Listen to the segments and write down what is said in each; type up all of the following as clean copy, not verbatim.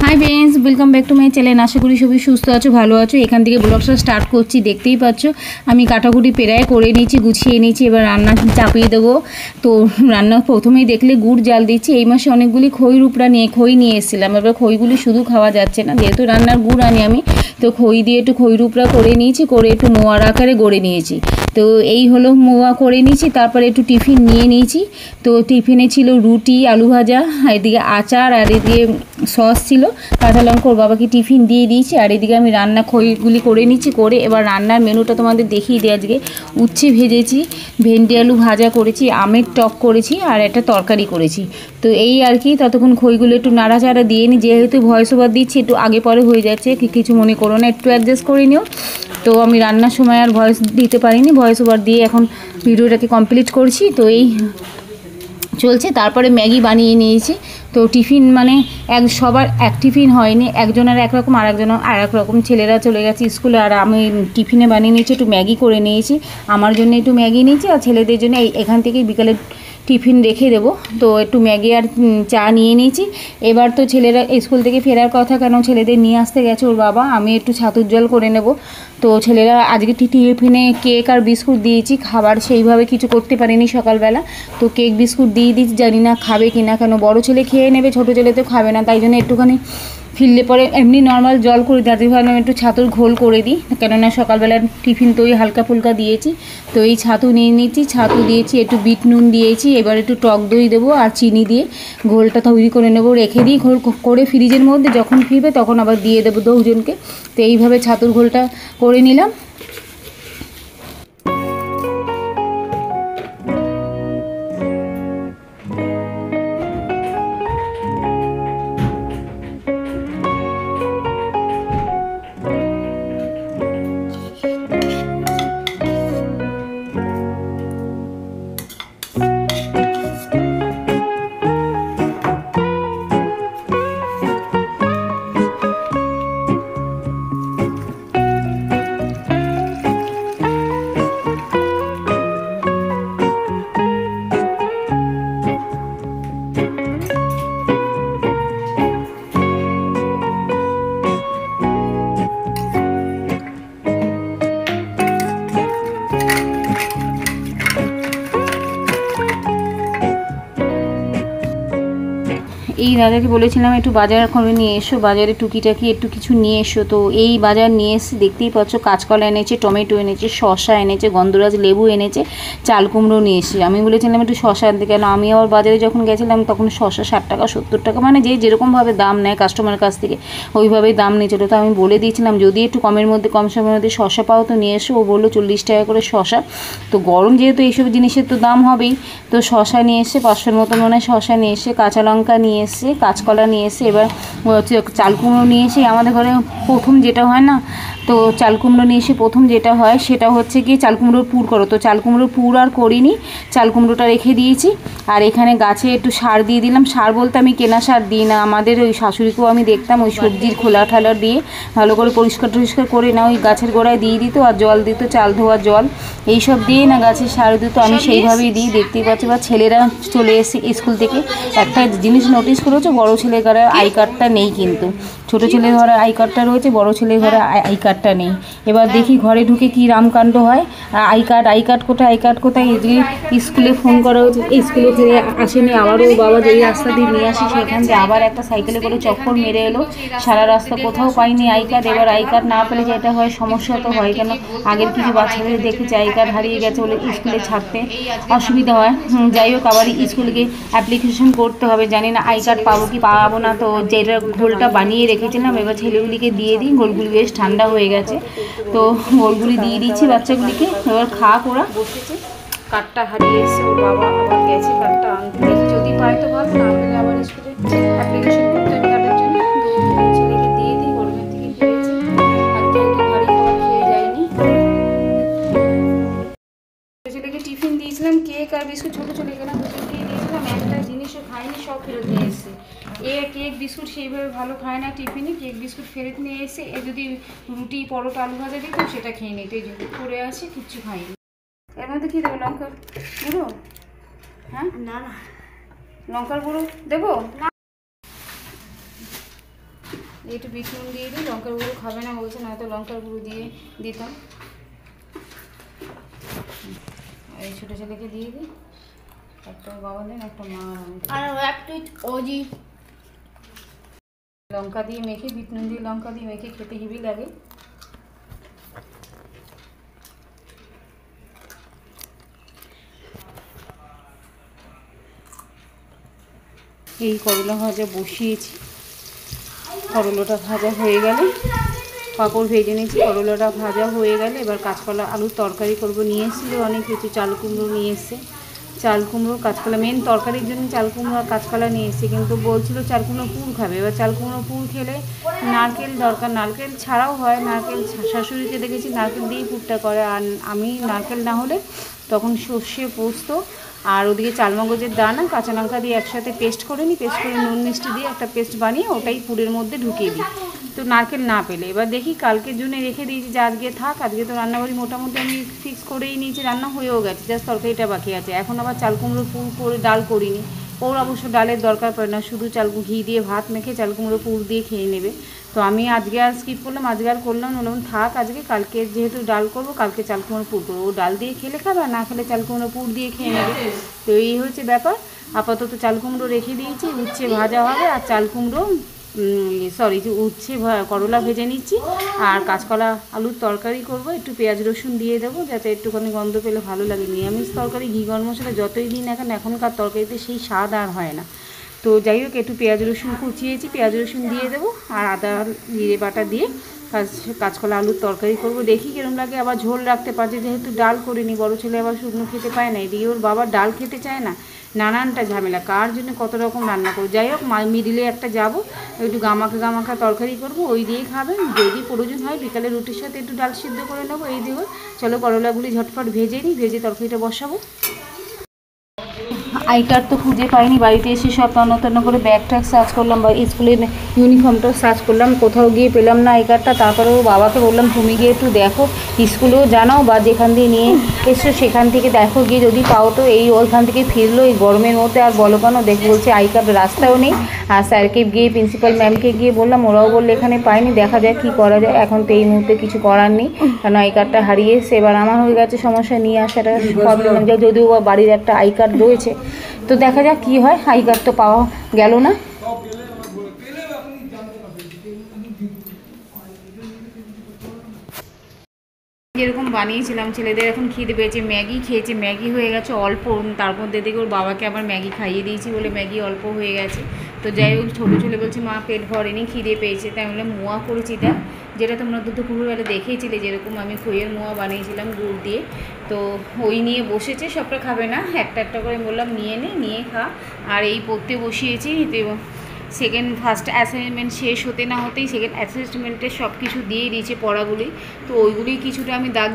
High friends, welcome back to my channel. আশা করি সবাই সুস্থ আছো, ভালো আছো। এখান থেকে ব্লগটা স্টার্ট করছি। দেখতেই পাচ্ছ আমি কাটাকুটি পেরায় করে নিয়েছি, গুছিয়ে নিয়েছি। এবার রান্না চাপিয়ে দেবো। তো রান্না প্রথমেই দেখলে গুড় জাল দিচ্ছি। এই মাসে অনেকগুলি খই নিয়ে এসেছিলাম। এবার খইগুলি শুধু খাওয়া যাচ্ছে না, যেহেতু রান্নার গুড় আনি আমি, তো খই দিয়ে একটু খই রূপরা করে নিয়েছি, করে একটু মোয়ার আকারে গড়ে নিয়েছি। তো এই হলো মোয়া করে নিয়েছি। তারপরে একটু টিফিন নিয়ে নিয়েছি। তো টিফিনে ছিল রুটি, আলু ভাজা, এদিকে আচার, আর এদিকে সস ছিল, কাঁচা লঙ্কা। ওর বাবাকে টিফিন দিয়ে দিয়েছি। আর এদিকে আমি রান্না খইগুলি করে নিচ্ছি। করে এবার রান্নার মেনুটা তোমাদের দেখিয়ে দিই। আজকে উচ্ছে ভেজেছি, ভেন্ডি আলু ভাজা করেছি, আমের টক করেছি, আর একটা তরকারি করেছি। তো এই আর কি। ততক্ষণ খইগুলো একটু নাড়াচাড়া দিয়ে নিই। যেহেতু ভয়েস ওভার দিচ্ছি, একটু আগে পরে হয়ে যাচ্ছে, কিছু মনে করো না, একটু অ্যাডজাস্ট করে নিও। তো আমি রান্নার সময় আর ভয়েস দিতে পারিনি, ভয়েস ওভার দিয়ে এখন ভিডিওটাকে কমপ্লিট করছি। তো এই চলছে। তারপরে ম্যাগি বানিয়ে নিয়েছি। তো টিফিন মানে সবার এক টিফিন হয়নি, একজনের একরকম আর একজনের আর এক রকম। ছেলেরা চলে গেছে স্কুলে, আর আমি টিফিনে বানিয়ে নিয়েছি, একটু ম্যাগি করে নিয়েছি। আমার জন্য একটু ম্যাগি নিয়েছি, আর ছেলেদের জন্য এখান থেকেই বিকালে টিফিন রেখে দেবো। তো একটু ম্যাগি আর চা নিয়ে নিয়েছি। এবার তো ছেলেরা স্কুল থেকে ফেরার কথা, কেন ছেলেদের নিয়ে আসতে গেছে ওর বাবা। আমি একটু ছাতুর জল করে নেব। তো ছেলেরা আজকে টিফিনে কেক আর বিস্কুট দিয়েছি। খাবার সেইভাবে কিছু করতে পারিনি সকালবেলা, তো কেক বিস্কুট দিয়ে দিয়েছি। জানি না খাবে কি না, কেন বড়ো ছেলে খেয়ে নেবে, ছোটো ছেলে তো খাবে না। তাই জন্য একটুখানি ফিরলে পরে এমনি নর্মাল জল করে দিই, ভাবলাম একটু ছাতুর ঘোল করে দিই, কেননা সকালবেলা টিফিন তো ওই হালকা ফুলকা দিয়েছি। তো এই ছাতু নিয়ে নিয়েছি, ছাতু দিয়েছি, একটু বিট নুন দিয়েছি। এবার একটু টক দই দেবো আর চিনি দিয়ে ঘোলটা তৈরি করে নেবো। রেখে দিই ঘোল করে ফ্রিজের মধ্যে, যখন ফিরবে তখন আবার দিয়ে দেবো দুজনকে। তো এইভাবে ছাতুর ঘোলটা করে নিলাম। এই দাদাকে বলেছিলাম একটু বাজার করে নিয়ে এসো, বাজারে টুকিটাকি একটু কিছু নিয়ে এসো। তো এই বাজার নিয়ে এসে দেখতেই পাচ্ছ, কাঁচকলা এনেছে, টমেটো এনেছে, শসা এনেছে, গন্ধরাজ লেবু এনেছে, চাল কুমড়ো নিয়ে এসে। আমি বলেছিলাম একটু শসা আনতে, কেন আমি আবার বাজারে যখন গেছিলাম তখন শসা 60 টাকা 70 টাকা, মানে যেরকমভাবে দাম নেয় কাস্টমারের কাছ থেকে ওইভাবেই দাম নিয়েছিল। তো আমি বলে দিয়েছিলাম যদি একটু কমের মধ্যে, কম সময়ের মধ্যে শসা পাও তো নিয়ে এসো। ও বললো 40 টাকা করে শসা। তো গরম যেহেতু এইসব জিনিসের তো দাম হবেই, তো শসা নিয়ে এসে 500-র মতো মনে হয় শসা নিয়ে এসে, কাঁচা লঙ্কা নিয়ে এসে, কাঁচকলা নিয়ে এসে, এবার চাল কুমড়ো নিয়ে এসে। আমাদের ঘরে প্রথম যেটা হয় না, তো চাল কুমড়ো নিয়ে এসে প্রথম যেটা হয় সেটা হচ্ছে কি চাল কুমড়োর পুর করো। তো চাল কুমড়োর পুর আর করিনি, চাল কুমড়োটা রেখে দিয়েছি। আর এখানে গাছে একটু সার দিয়ে দিলাম। সার বলতে আমি কেনা সার দিই না, আমাদের ওই শাশুড়িকেও আমি দেখতাম ওই সবজির খোলা ঠালা দিয়ে ভালো করে পরিষ্কার টরিষ্কার করে না ওই গাছের গোড়ায় দিয়ে দিত, আর জল দিত, চাল ধোয়ার জল এইসব দিয়ে না গাছের সার দিত। আমি সেইভাবেই দিই। দেখতেই পাচ্ছি বা ছেলেরা চলে এসে স্কুল থেকে। একটা জিনিস নোটিস করেছো, বড়ো ছেলের ঘরে আই কার্ডটা নেই, কিন্তু ছোটো ছেলের ঘরে আই কার্ডটা রয়েছে, বড়ো ছেলের ঘরে আই কার্ডটা নেই। এবার দেখি ঘরে ঢুকে কি রামকাণ্ড হয়। আই কার্ড কোথায় এদিকে স্কুলে ফোন করা হচ্ছে, স্কুলে থেকে আসেনি। আবারও বাবা যেই রাস্তা দিয়ে নিয়ে আসি সেখান থেকে আবার একটা সাইকেলে করে চক্কর মেরে এলো, সারা রাস্তা কোথাও পাইনি আই কার্ড। এবার আই কার্ড না পেলে যেটা হয় সমস্যা তো হয়, কেন আগের কিছু বাচ্চাদের দেখেছি আই কার্ড হারিয়ে গেছে বলে স্কুলে ছাড়তে অসুবিধা হয়। যাই হোক, আবার স্কুলকে অ্যাপ্লিকেশন করতে হবে, জানি না আই কার্ড পাবো কি পাবো না। তো যেটা ঘোলটা বানিয়ে রেখেছিলাম এবার ছেলেগুলিকে দিয়ে দিই। ঘোলগুলি বেশ ঠান্ডা হয়ে গেছে, তো ঘোলগুলি দিয়ে দিচ্ছি বাচ্চাগুলিকে। এবার খাওয়া ওরা বসেছে। কার্ডটা হারিয়ে এসে ওর বাবা আবার গেছে কার্ডটা আনতে, দেখি যদি পাই তো ভালো, না পেলে আবার স্কুলে অ্যাপ্লিকেশন করতে হবে কার্ডের জন্য। তো ছেলেকে দিয়ে দিই, গরমের থেকে ফিরেছে, আর যেহেতু ভারী খাবার খেয়ে যায়নি। ছেলেকে টিফিন দিয়েছিলাম, কেক আর বিস্কুট, ছোটো ছোটো কেনা দুজনকেই দিয়েছিলাম। একটা জিনিসও খাইনি, সব ফেরত নিয়ে এসেছে। কেক বিস্কুট সেইভাবে ভালো খায় না টিফিনে, কেক বিস্কুট ফেরত নিয়ে এসে যদি রুটি পরোটা আলু ভাজা দিতাম সেটা খেয়ে নিত। এই যে করে আসে, কিচ্ছু খাইনি। এর মধ্যে কী দেবো, লঙ্কার গুঁড়ো? হ্যাঁ, না লঙ্কার গুঁড়ো দেবো। একটু বিট নুন দিয়ে দিই, লঙ্কার গুঁড়ো খাবে না বলছে, নয়তো লঙ্কার গুঁড়ো দিয়ে দিতাম। আর এই ছোটো ছেলেকে দিয়ে দিই, একটা বাবা দেন, একটা মা। লঙ্কা দিয়ে মেখে, বিট নুন দিয়ে লঙ্কা দিয়ে মেখে খেতে হেভি লাগে। এই করলা ভাজা বসিয়েছি, করলাটা ভাজা হয়ে গেলে, পাঁপড় ভেজে নিয়েছি, করলাটা ভাজা হয়ে গেলে এবার কাঁচকলা আলুর তরকারি করব। নিয়ে এসেছিলো অনেক কিছু, চাল কুমড়ো নিয়ে এসছে, চাল কুমড়ো কাঁচকলা, মেন তরকারির জন্য চাল কুমড়ো আর কাঁচকলা নিয়ে এসছে, কিন্তু বলছিল চাল কুমড়ো পুর খাবে। এবার চাল কুমড়ো পুর খেলে নারকেল দরকার, নারকেল ছাড়াও হয়, নারকেল শাশুড়িকে দেখেছি নারকেল দিয়েই পুরটা করে, আর আমি নারকেল না হলে তখন সর্ষে পোস্ত আর ওদিকে চালমগজের দানা কাঁচা লঙ্কা দিয়ে একসাথে পেস্ট করে নিই, পেস্ট করে নুন মিষ্টি দিয়ে একটা পেস্ট বানিয়ে ওটাই পুরের মধ্যে ঢুকিয়ে দিই। তো নারকেল না পেলে এবার দেখি, কালকের জন্য রেখে দিয়েছি যে আজকে থাক। আজকে তো রান্নাবাড়ি মোটামুটি আমি ফিক্স করেই নিয়েছি, রান্না হয়েও গেছে, জাস্ট তরকারিটা বাকি আছে। এখন আবার চাল কুমড়ো পুর করে ডাল করিনি, ওর অবশ্য ডালের দরকার পড়ে না, শুধু ঘি দিয়ে ভাত মেখে চাল কুমড়ো পুর দিয়ে খেয়ে নেবে। তো আমি আজকে আর স্কিপ করলাম, আজকে আর করলাম না, বললাম থাক আজকে, কালকে যেহেতু ডাল করবো কালকে চাল কুমড়ো পুর করবো, ও ডাল দিয়ে খেলে খাবে, আর না খেলে চাল কুমড়ো পুর দিয়ে খেয়ে নেবে। তো এই হচ্ছে ব্যাপার। আপাতত চাল কুমড়ো রেখে দিয়েছি, উচ্ছে ভাজা হবে, আর চাল কুমড়ো উচ্ছে করলা ভেজে নিচ্ছি, আর কাঁচকলা আলুর তরকারি করব। একটু পেঁয়াজ রসুন দিয়ে দেবো যাতে একটুখানি গন্ধ পেলে ভালো লাগে। নিরামিষ তরকারি ঘি গরম মশলা যতই দিন এখনকার তরকারিতে সেই স্বাদ আর হয় না। তো যাই হোক, একটু পেঁয়াজ রসুন কুচিয়েছি, পেঁয়াজ রসুন দিয়ে দেবো, আর আদা জিরে বাটা দিয়ে কাঁচকলা আলুর তরকারি করব। দেখি কিরম লাগে, আবার ঝোল রাখতে পারছি, যেহেতু ডাল করিনি। বড় ছেলে আবার শুকনো খেতে পায় না, এদিকে ওর বাবা ডাল খেতে চায় না, নানানটা ঝামেলা, কার জন্য কত রকম রান্না করবো। যাই হোক, মিডিলে একটা যাবো, একটু গামাখা তরকারি করব, ওই দিয়েই খাবে। যদি প্রয়োজন হয় বিকালে রুটির সাথে একটু ডাল সিদ্ধ করে নেবো, এই দিয়ে। চলো করলাগুলি ঝটফট ভেজে নিই, ভেজে তরকারিটা বসাবো। আই কার্ড তো খুঁজে পাইনি, বাড়িতে এসে সব তন্ন করে ব্যাগ ট্যাগ সার্চ করলাম, বা স্কুলের ইউনিফর্মটাও সার্চ করলাম, কোথাও গিয়ে পেলাম না আই কার্ডটা। তারপরেও বাবাকে বললাম তুমি গিয়ে একটু দেখো, স্কুলেও জানাও, বা যেখান দিয়ে নিয়ে এসছো সেখান থেকে দেখো গিয়ে, যদি পাও তো। এই ওইখান থেকে ফিরলো এই গরমের মধ্যে, আর বলো কেন, দেখে বলছে আই কার্ড রাস্তাও নেই। আর স্যারকে গিয়ে প্রিন্সিপাল ম্যামকে গিয়ে বললাম, ওরাও বললে এখানে পাইনি, দেখা যায় কী করা যায়। এখন তো এই মুহূর্তে কিছু করার নেই, কারণ আই কার্ডটা হারিয়ে এসে এবার আমার হয়ে গেছে সমস্যা, নিয়ে আসাটা প্রবলেম। যদিও বা বাড়ির একটা আই কার্ড রয়েছে, তো দেখা যাক কী হয়। আই কার্ড তো পাওয়া গেল না। যেরকম বানিয়েছিলাম, ছেলেদের এখন খিদে পেয়েছে, ম্যাগি খেয়েছে, ম্যাগি হয়ে গেছে অল্প, তার মধ্যে দেখে ওর বাবাকে আবার ম্যাগি খাইয়ে দিয়েছি বলে ম্যাগি অল্প হয়ে গেছে। তো যাই হোক, ছোটো ছেলে বলছে মা পেট ভরেনি, খিদে পেয়েছে, তাই বললাম মোয়া করেছি, দেখ, যেটা তোমরা দুপুরবেলা দেখেছিলে, যেরকম আমি খইয়ের মোয়া বানিয়েছিলাম গুড় দিয়ে। তো ওই নিয়ে বসেছে, সবটা খাবে না, একটা একটা করে বললাম নিয়ে খা। আর এই পড়তে বসিয়েছি, ফার্স্ট অ্যাসাইনমেন্ট শেষ হতে না হতেই সেকেন্ড অ্যাসাইনমেন্টের সব কিছু দিয়ে দিয়েছে পড়াগুলি। তো ওইগুলি কিছুটা আমি দাগ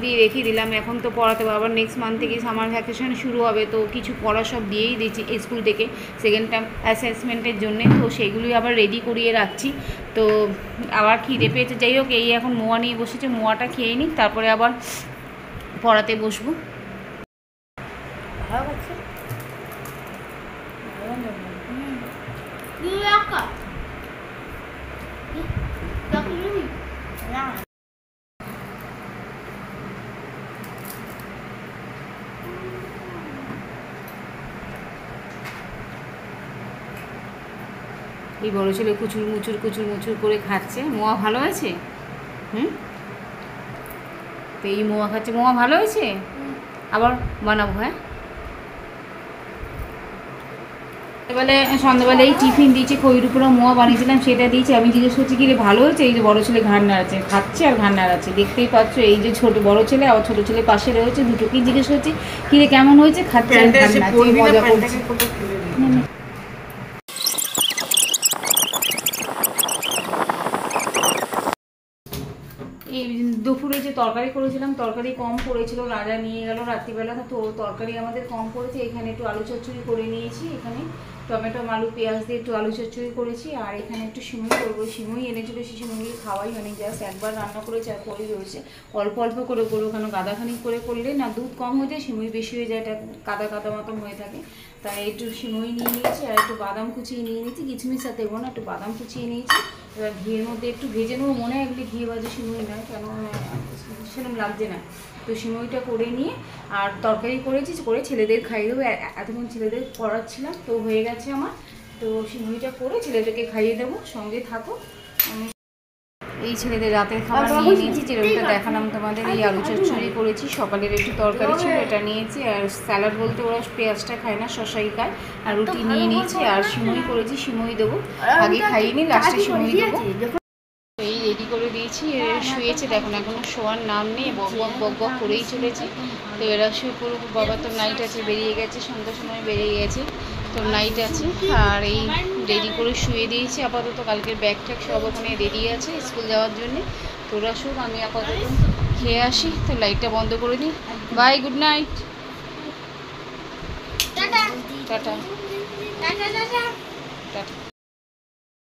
দিয়ে রেখে দিলাম। এখন তো পড়াতে আবার নেক্সট মান্থ থেকে সামার ভ্যাকেশন শুরু হবে, তো কিছু পড়া সব দিয়েই দিয়েছি স্কুল থেকে সেকেন্ড টার্ম অ্যাসেসমেন্টের জন্যে। তো সেগুলি আবার রেডি করিয়ে রাখছি। তো আবার খিদে পেয়েছে, যাই হোক, এই এখন মোয়া নিয়ে বসেছে, মোয়াটা খেয়ে নিই, তারপরে আবার পড়াতে বসবো। এই বড়ো ছেলে কুচুর মুচুর করে খাচ্ছে। মোয়া ভালো আছে? তো এই মোয়া খাচ্ছে, মোয়া ভালো হয়েছে, আবার বানাবো। হ্যাঁ, এবারে সন্ধ্যাবেলা এই টিফিন দিয়েছি, খইয়ের উপরে মোয়া বানিয়েছিলাম সেটা দিয়েছি। আমি জিজ্ঞেস করছি কি রে ভালো হয়েছে? এই যে বড়ো ছেলে ঘাড় নাড়াচ্ছে, খাচ্ছে আর ঘাড় নাড়াচ্ছে, দেখতেই পাচ্ছ। এই যে বড়ো ছেলে আবার ছোটো ছেলে পাশে রয়েছে, দুটোকেই জিজ্ঞেস করছি কি রে কেমন হয়েছে, খাচ্ছে আর ঘাড় নাড়াচ্ছে, মজা করছে। এই দুপুরে যে তরকারি করেছিলাম, তরকারি কম পড়েছিল, রাজা নিয়ে গেল রাত্রিবেলা, তো তরকারি আমাদের কম পড়েছে। এখানে একটু আলু চচ্চড়ি করে নিয়েছি, এখানে টমেটো আলু পেঁয়াজ দিয়ে একটু আলু চচ্চড়ি করেছি, আর এখানে একটু সিমুই করবো। সিমুই এনেছিল, সেই সিমুইগুলি খাওয়াই অনেক, জাস্ট একবার রান্না করেছে আর পরেই রয়েছে। অল্প করে করবো, কেন গাদাখানি করে করলে না দুধ কম হয়ে যায়, সিমুই বেশি হয়ে যায়, এটা কাদা মতন হয়ে থাকে। তাই একটু সিমই নিয়ে নিয়েছি আর একটু বাদাম কুচিয়ে নিয়ে নিয়েছি, কিচমিচ সাথে দেবো না, একটু বাদাম কুচিয়ে নিয়েছি। এবার ঘিয়ের মধ্যে একটু ভেজে নেবো, মনে হয় এগুলি ঘি ভাজা সিমই নয়, কেন সেরকম লাগছে না। তো সিমইটা করে নিয়ে আর তরকারি করেছি, করে ছেলেদের খাইয়ে দেবো। এতক্ষণ ছেলেদের পড়াচ্ছিলাম, তো হয়ে গেছে আমার। তো সিমইটা করে ছেলেদেরকে খাইয়ে দেবো, সঙ্গে থাকো। আমি এই ছেলেদের রাতের খাবার নিয়ে নিয়েছি, যেরকমটা দেখালাম তোমাদের। এই আলু চচ্চড়ি করেছি, সকালের একটু তরকারি ছিল, এটা নিয়েছি। আর স্যালাড বলতে ওরা পেঁয়াজটা খায় না, শশাই খায়। আর রুটি নিয়ে নিয়েছি, আর সিমই করেছি, সিমই দেবো। আগে খাইয়ে নি, লাস্টে সিমই দেবো। এই রেডি করে দিয়েছি, শুয়েছে, দেখুন এখনো শোয়ার নাম নেই, বক বক বক করেই চলেছে। তো এরা শুয়ে পড়ুক, বাবা তো নাইট আছে, বেরিয়ে গেছে, সন্ধ্যার সময় বেরিয়ে গেছে, তো নাইট আছে। আর এই রেডি করে শুয়ে দিয়েছি আপাতত। কালকের ব্যাগ ট্যাগ সব ওখানে রেডি আছে স্কুল যাওয়ার জন্যে। তো ওরা শুক, আমি আপাতত খেয়ে আসি। তো লাইটটা বন্ধ করে দিই। Bye, good night, tata tata tata.